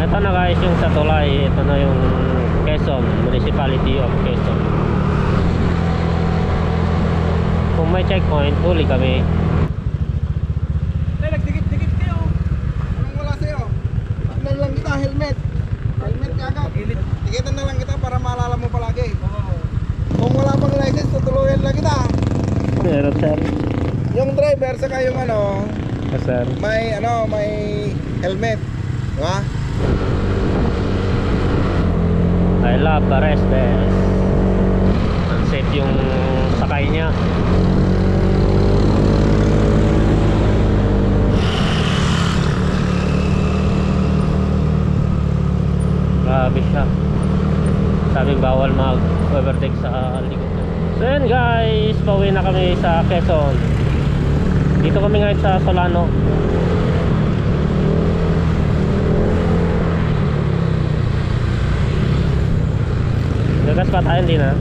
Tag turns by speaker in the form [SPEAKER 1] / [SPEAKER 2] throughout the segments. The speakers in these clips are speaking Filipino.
[SPEAKER 1] Ito na guys yung sa tulay. Ito na yung Quezon, Municipality of Quezon. Kung may checkpoint, huli kami.
[SPEAKER 2] Nagdikit-dikit kayo. Anong wala sa'yo? Tignan lang kita, helmet. Helmet kagad. Tikitan na lang kita para maalala mo palagi. Kung wala pang license, tutuluyan lang kita.
[SPEAKER 1] Meron sir.
[SPEAKER 2] Yung driver saka yung
[SPEAKER 1] Sir.
[SPEAKER 2] may helmet. Diba?
[SPEAKER 1] I love the rest best. Unsafe yung sakay niya. Grabe siya. Sabing bawal mag-overtake sa likod. So yun guys, pauwi na kami sa Quezon. Dito kami ngayon sa Solano. Gagas pa tayo, hindi na?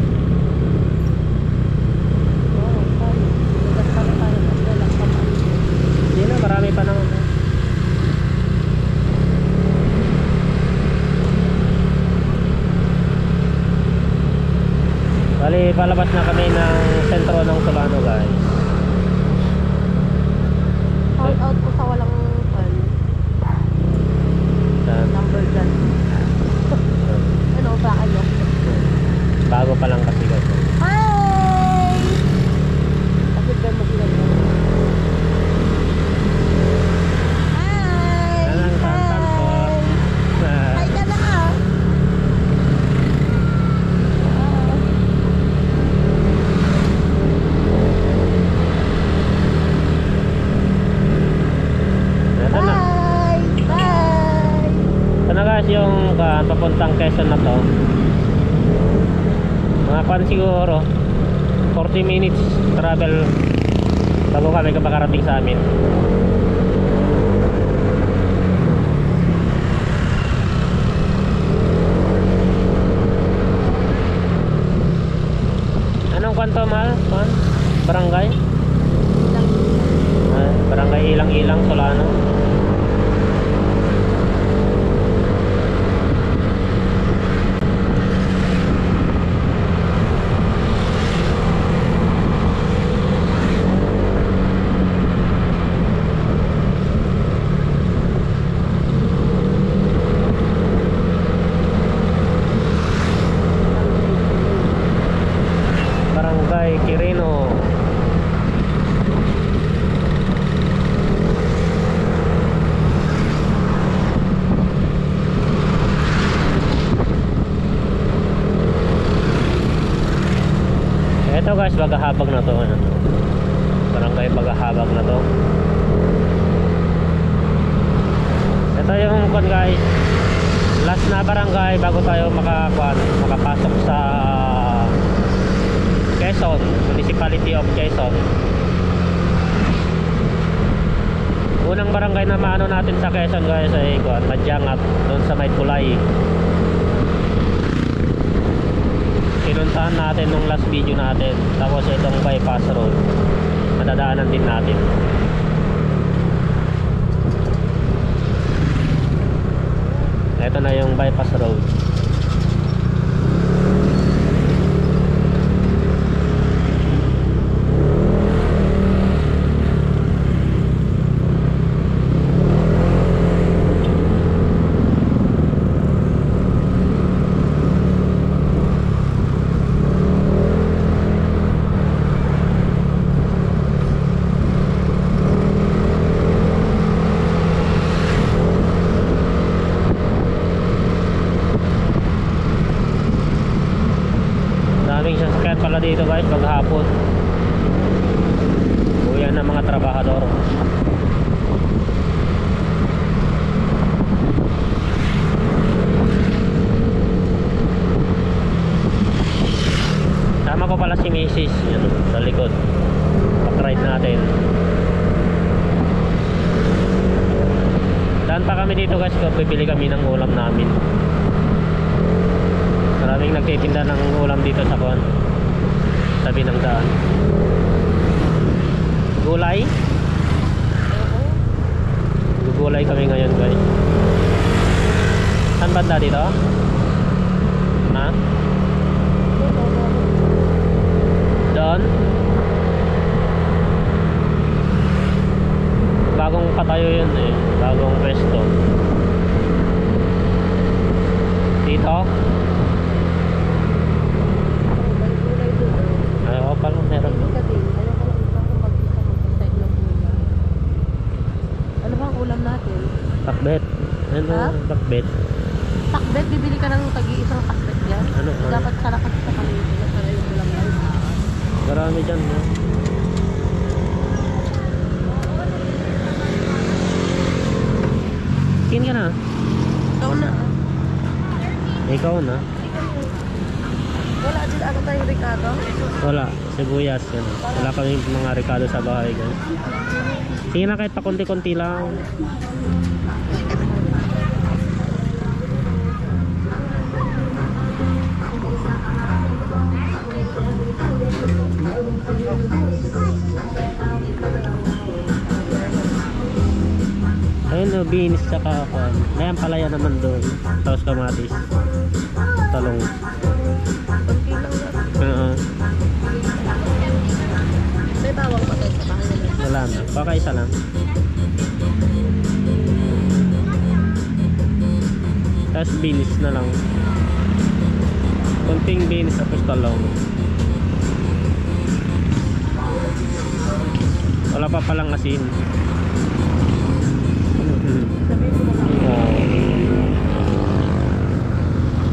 [SPEAKER 1] Hindi na, marami pa naman. Bali, palabas na kami ng sentro ng Solano guys.
[SPEAKER 3] Shout out po sa walang number dyan. Ano, baka nyo?
[SPEAKER 1] Bago pa lang kasi guys.
[SPEAKER 3] Hi! Kasi ba mo sila nyo? Hi!
[SPEAKER 1] Anong tantan po?
[SPEAKER 3] Hi ka na ah!
[SPEAKER 1] Ito na.
[SPEAKER 3] Bye! Bye!
[SPEAKER 1] Ito na guys yung papuntang Quezon na to. Mga kwan siguro 40 minutes travel bago kami makarating sa amin. Anong kwan to mahal? Kwan? Barangay? Barangay Ilang-Ilang, Solano. Barangay Quirino. Ito guys, Bagahabag na to. Barangay Bagahabag na to. Ito yung kon guys, last na barangay bago tayo makapasok sa Quezon, Municipality of Quezon. Unang barangay na maano natin sa Quezon guys ay Madyangat, doon sa May Tulay. Pinuntahan natin nung last video natin. Tapos itong bypass road, madadaanan din natin. Ito na yung bypass road. Daming sasakyan pala dito guys paghapon. Uyan ng mga trabahador. Sama ko pala si Mrs. Yan, sa likod. Pag-ride natin. Daan pa kami dito guys, bibili kami ng ulam namin. Maraming nagtitinda ng ulam dito sa kuwan, tabi ng daan. Gulay? Gugulay kami ngayon guys. Saan banda dito? Ha? Doon? Bagong patayo yun eh. Bagong pwesto. Dito? Ayaw pa lang meron.
[SPEAKER 3] Ano bang ulam natin?
[SPEAKER 1] Takbet. Ano?
[SPEAKER 3] Ha?
[SPEAKER 1] Takbet.
[SPEAKER 3] Takbet, bibili ka ng tagi-isang takbet yan.
[SPEAKER 1] Ano?
[SPEAKER 3] Dapat salakat sa kanila. Kaya yung ulam na yun.
[SPEAKER 1] Marami dyan. No? Kin ka na?
[SPEAKER 3] Ikaw na.
[SPEAKER 1] Ikaw na?
[SPEAKER 3] Wala din ano tayong Ricardo?
[SPEAKER 1] Wala. Sibuyas. Yan. Wala kami mga Ricardo sa bahay. Guys. Sige na kahit pa konti-konti lang. Ayun o, beans tsaka kwan. Ayan palaya naman doon. Tapos kamatis. Talong.
[SPEAKER 3] Kunti lang na. May bawang patay sa bahay nila.
[SPEAKER 1] Wala na. Baka isa lang. Tapos beans na lang. Kunting beans tapos talong. Wala pa palang asin.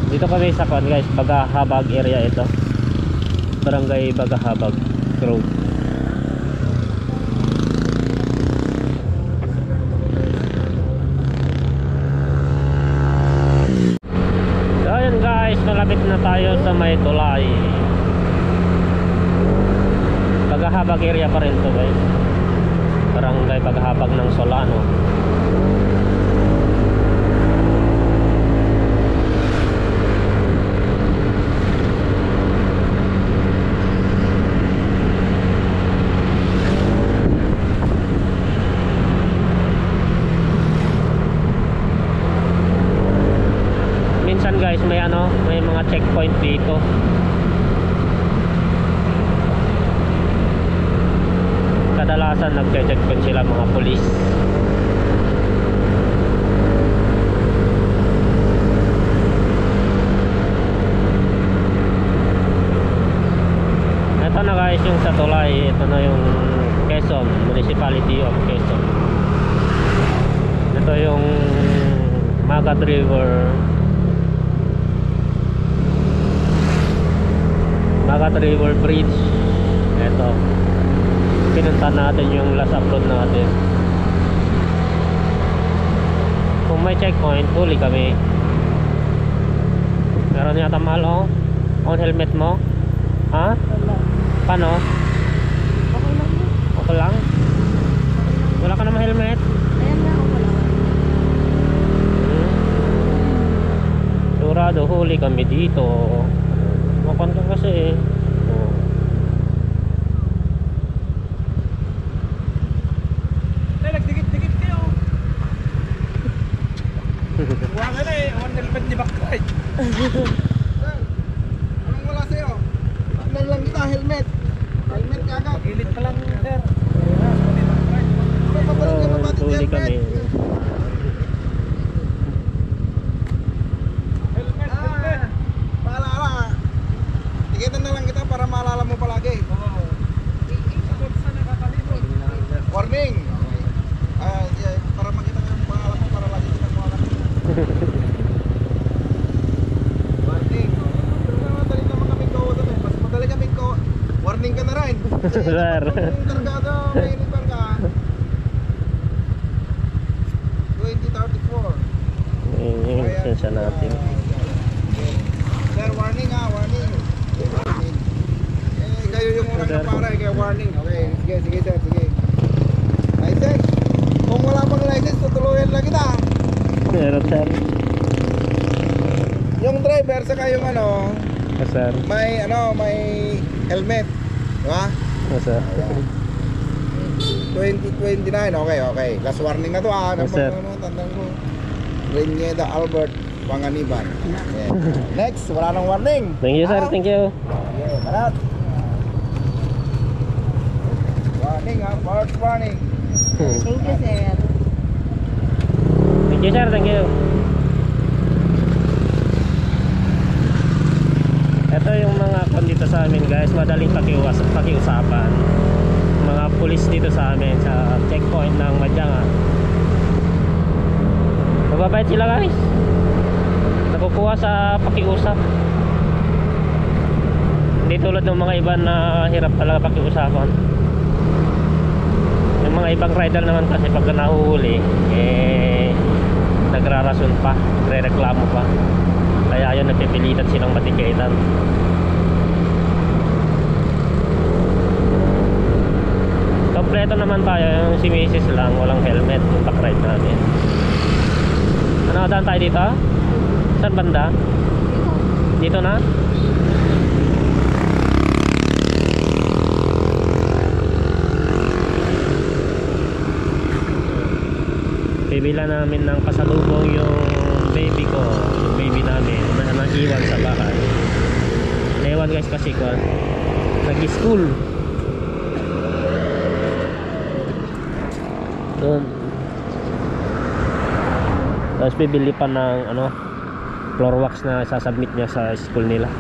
[SPEAKER 1] Dito kami sa kwan guys, Bagahabag area ito. Barangay Bagahabag Road. So ayun guys, malapit na tayo sa may tulay. Bagahabag area pa rin to guys. Barangay Bagahabag ng Solano. Minsan guys may may mga checkpoint dito. Kadalasan nagche-checkpoint sila mga pulis. Ito na guys yung sa tulay. Ito na yung Quezon, Municipality of Quezon. Ito yung Magat River. Magat River Bridge. Ito. Pinunta natin yung last upload natin. Kung may checkpoint, huli kami. Meron yata mahal oh. On helmet mo? Ha?
[SPEAKER 3] Wala.
[SPEAKER 1] Paano?
[SPEAKER 3] Okay lang yun.
[SPEAKER 1] Okay lang? Wala ka naman helmet?
[SPEAKER 3] Ayan na ako wala.
[SPEAKER 1] Sigurado huli kami dito. Makan ka kasi oh.
[SPEAKER 2] Nagdikit-dikit kayo. Huwag ka na eh. One helmet ni Backlight. Sir, anong wala sa'yo? Tignan lang kita, helmet. Helmet ka agad. Pag-ilit ka lang, sir. Papalit ka pa ba
[SPEAKER 1] Huli
[SPEAKER 2] helmet?
[SPEAKER 1] kami.
[SPEAKER 2] Helmet, helmet. Paalala. Tikitan na lang kita para maalala mo palagi. Oo. Sa nakakalimot. Warning. Yeah, para makita ka yung pangalan mo para lagi kitang maalala. Warning. Madali naman kami go-doon eh. Mas madali kami go. Warning ka na rin.
[SPEAKER 1] Sir.
[SPEAKER 2] Yung targado, may river ka. 2034.
[SPEAKER 1] Yung lisensya natin.
[SPEAKER 2] Sir, warning ha, warning. Warning. Kayo yung unang kapara, kaya warning. Okay, sige sir, sige. License. Kung wala pang license, tutuluyan lang kita.
[SPEAKER 1] Meron sir.
[SPEAKER 2] Yung driver, saka yung
[SPEAKER 1] Yes sir.
[SPEAKER 2] may helmet. Diba?
[SPEAKER 1] Yes sir.
[SPEAKER 2] 2029, okay. Last warning na to
[SPEAKER 1] Yes, sir.
[SPEAKER 2] Tandaan ko. Renyeda Albert Panganiban. Yeah. Next, wala nang warning.
[SPEAKER 1] Thank you sir, thank you.
[SPEAKER 2] Okay, barat. Warning ha, first warning.
[SPEAKER 3] Thank you, sir.
[SPEAKER 1] Thank you sir, thank you. Ito yung mga kon dito sa amin guys, madaling pakiusapan. Mga pulis dito sa amin sa checkpoint ng Madjanga. Mababait sila guys. Nakukuha sa pakiusap. Hindi tulad ng mga iba na hirap talaga pakiusapan. Yung mga ibang rider naman kasi pag nahuhuli nagrarason pa, nagrereklamo pa. Kaya ayun, nagpipilitan silang matiketan. Kompleto naman tayo, yung si Mrs. lang walang helmet yung backride namin. Ano, daan tayo dito? Saan banda? Dito na? Bibila namin ng pasalubong yung baby ko, yung baby namin na naiwan sa bahay. Naiwan guys kasi ko nag-school doon. Tapos bibili pa ng ano, floor wax na sasubmit niya sa school nila.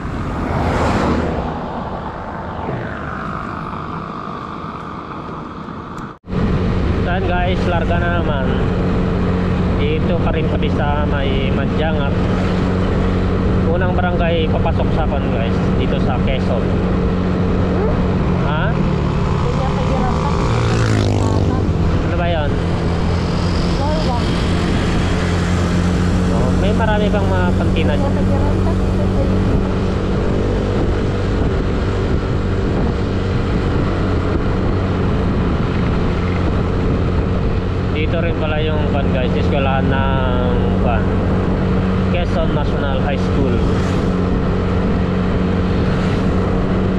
[SPEAKER 1] Saan guys, larga na naman. Dito pa rin pati sa may Madjanga. Unang barangay papasok sa kon guys, dito sa Quezon. Ha? Ano ba yan? Oh, may marami bang mga kantina dyan? Dito rin pala yung kan guys, eskwelahan ng kan Quezon National High School.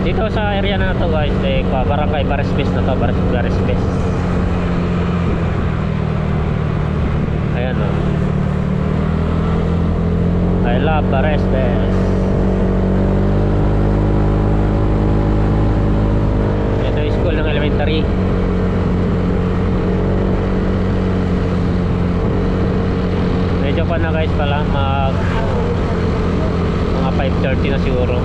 [SPEAKER 1] Dito sa area na to guys, barangay Barisbes na to, Barisbes. Ayan o. I love Barisbes. Ito yung school ng elementary. Medyo pa na guys pala, mga 5:30 na siguro.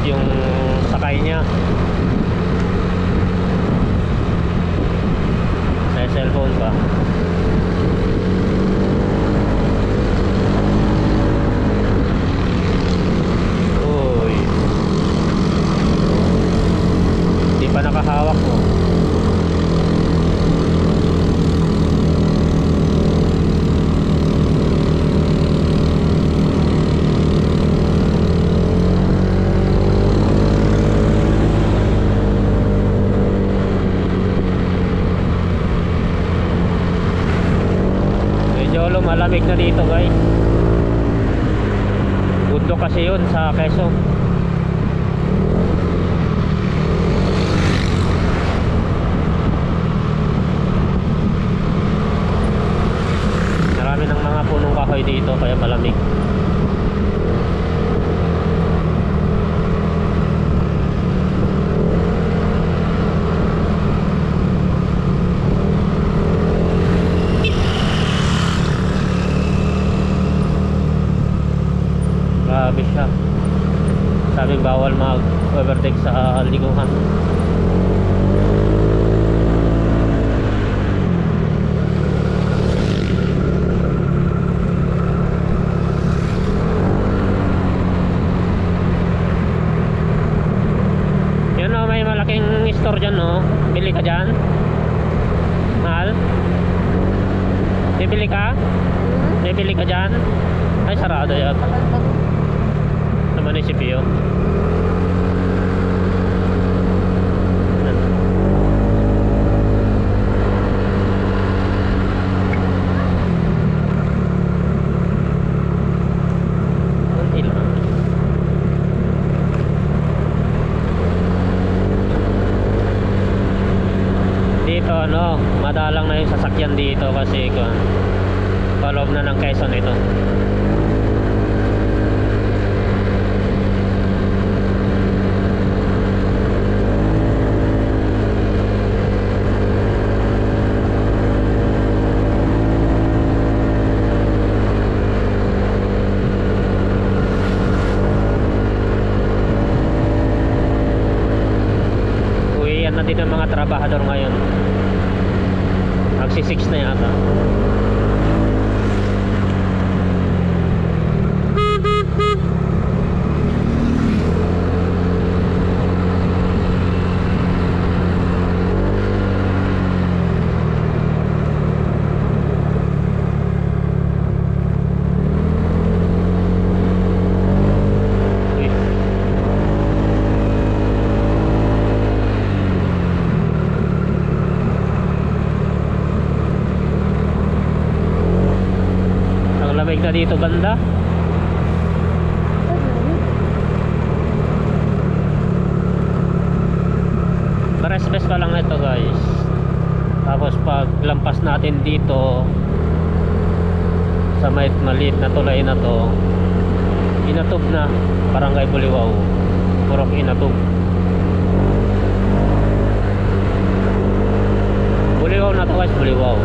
[SPEAKER 1] Yung sakay niya sa cellphone pa. Uy, di pa nakahawak mo. Malamig na dito guys. Bundok kasi yun sa Quezon. Marami ng mga punong kahoy dito kaya malamig. Grabe siya. Sabing bawal mag-overtake sa liguhan. Yan o, may malaking store dyan o. Bili ka dyan. Mahal. Bibili ka? Bibili ka dyan? Ay, sarado yan. Sa munisipyo. Dito ano, madalang na yung sasakyan dito kasi paloob na ng Quezon ito. Uwian na din ang mga trabahador ngayon. Magsi 6 na yata. Lamig na dito banda. Maresbes pa lang ito guys. Tapos pag lampas natin dito sa maliit na tulay na to, Inatub na, Barangay Buliwaw, Purok Inatub. Buliwaw na to guys, Buliwaw.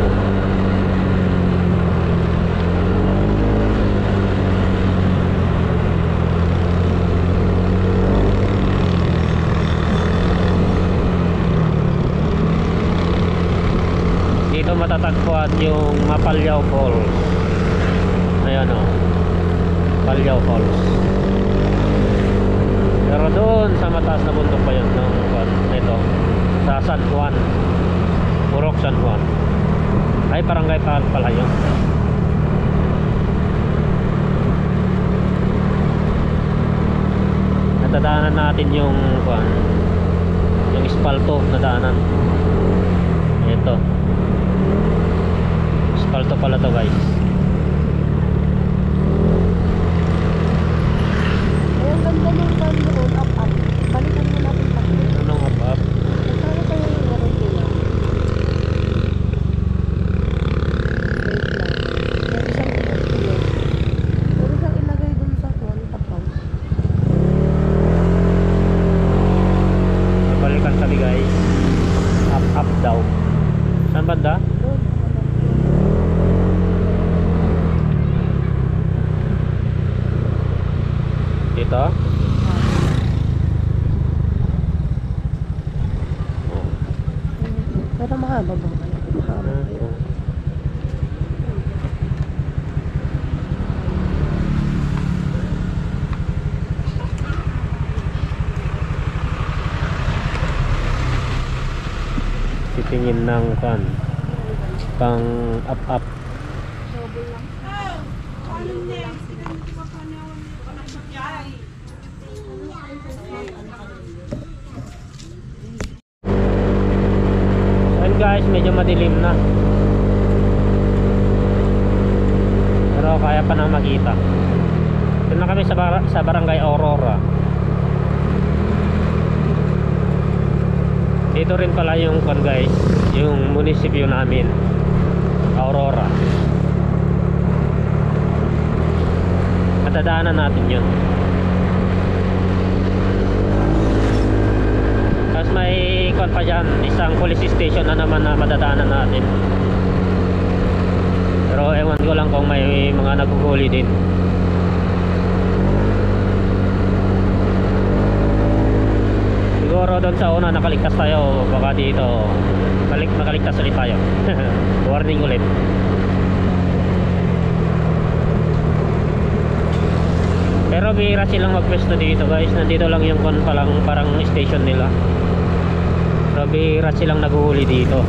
[SPEAKER 1] Dito matatagpuan yung Mapalyaw Falls. Ayan o, Mapalyaw Falls. Pero doon sa mataas na bundok pa yun, no? Ito, sa San Juan, Purok San Juan. Ay, barangay pa pala yun. Natadaanan natin yung espalto na daanan. Ito, espalto pala to guys.
[SPEAKER 3] Ayun, ganda ng road up. Balikan mo natin pa.
[SPEAKER 1] Anong up?
[SPEAKER 3] Saan tayo yung meron nila? Wait lang. Meron siyang ilagay dun sa kwan, tapaw.
[SPEAKER 1] Balikan kami guys. Up daw. Saan banda?
[SPEAKER 3] Doon.
[SPEAKER 1] Dito?
[SPEAKER 3] Pero mahaba ba? Mahaba ba yun?
[SPEAKER 1] Titingin ng pang up. And guys, medyo madilim na. Pero kaya pa na makita. Ito na kami sa Barangay Aurora. Dito rin pala yung guys, yung munisipyo namin, Aurora. Matadaanan natin yun. Tapos may pa dyan, isang police station na naman na madadaanan natin. Pero ewan ko lang kung may mga naguhuli din. Siguro doon sa una nakaligtas tayo, baka dito makaligtas ulit tayo. Warning ulit. Pero bihira silang magpwesto dito guys. Nandito lang yung parang station nila. Pero bihira silang naguhuli dito.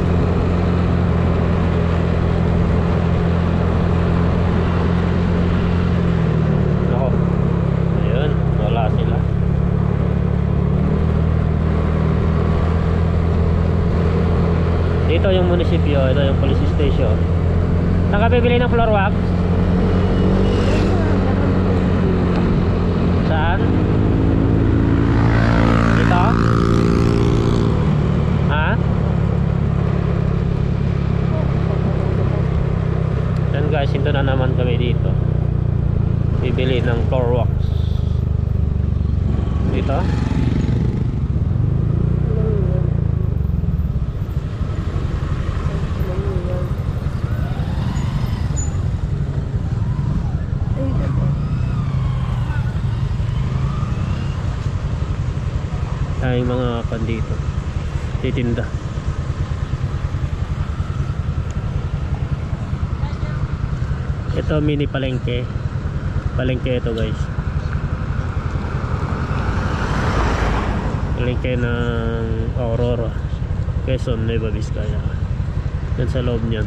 [SPEAKER 1] munisipyo. Ito yung police station. Saan ka bibili ng floor wax? Saan? Dito? Ha? Yan guys, hinto na naman kami dito. Bibili ng floor wax. Dito? Tayong mga pandito titinda. Ito mini palengke. Palengke ito guys. Palengke ng Aurora, Quezon, Nueva Vizcaya. Yan sa loob niyan.